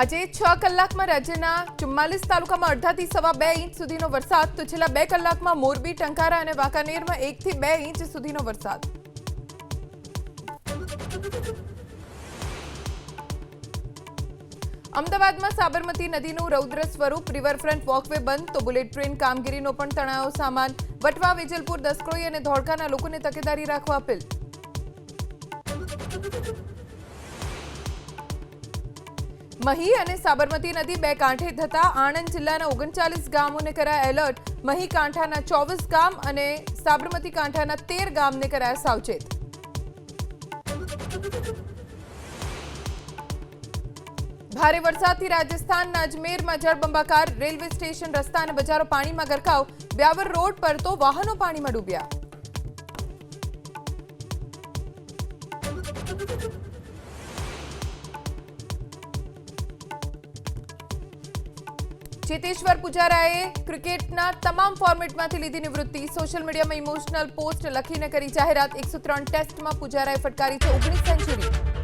આજે 6 કલાકમાં રાજ્યના 44 તાલુકામાં અડધાથી સવા 2 ઇંચ સુધીનો વરસાદ તો છેલ્લા 2 કલાકમાં મોરબી, ટંકારા અને વાંકાનેરમાં 1 થી 2 ઇંચ સુધીનો વરસાદ। અમદાવાદમાં સાબરમતી નદીનું રૌદ્ર સ્વરૂપ, રિવરફ્રન્ટ વોકવે બંધ તો બુલેટ ટ્રેન કામગીરીનો પણ તણાવ સામાન। વટવા, વેજલપુર, દસક્રોઈ અને ધોળકાના લોકોને તકેદારી રાખવા અપીલ। મહી અને સાબરમતી નદી બે કાંઠે થતા આણંદ જિલ્લાના 39 ગામોને કરાયા એલર્ટ। મહી કાંઠાના 24 ગામ અને સાબરમતી કાંઠાના 13 ગામને કરાયા સાવચેત। ભારે વરસાદથી રાજસ્થાનના અજમેરમાં જળબંબાકાર, રેલવે સ્ટેશન, રસ્તા અને બજારો પાણીમાં ગરકાવ। બ્યાવર રોડ પર તો વાહનો પાણીમાં ડૂબ્યા। ચેતેશ્વર પુજારાએ ક્રિકેટના તમામ ફોર્મેટમાંથી લીધી નિવૃત્તિ। સોશિયલ મીડિયામાં ઇમોશનલ પોસ્ટ લખીને કરી જાહેરાત। 103 ટેસ્ટમાં પુજારાએ ફટકારી છે 19 સેન્ચુરી।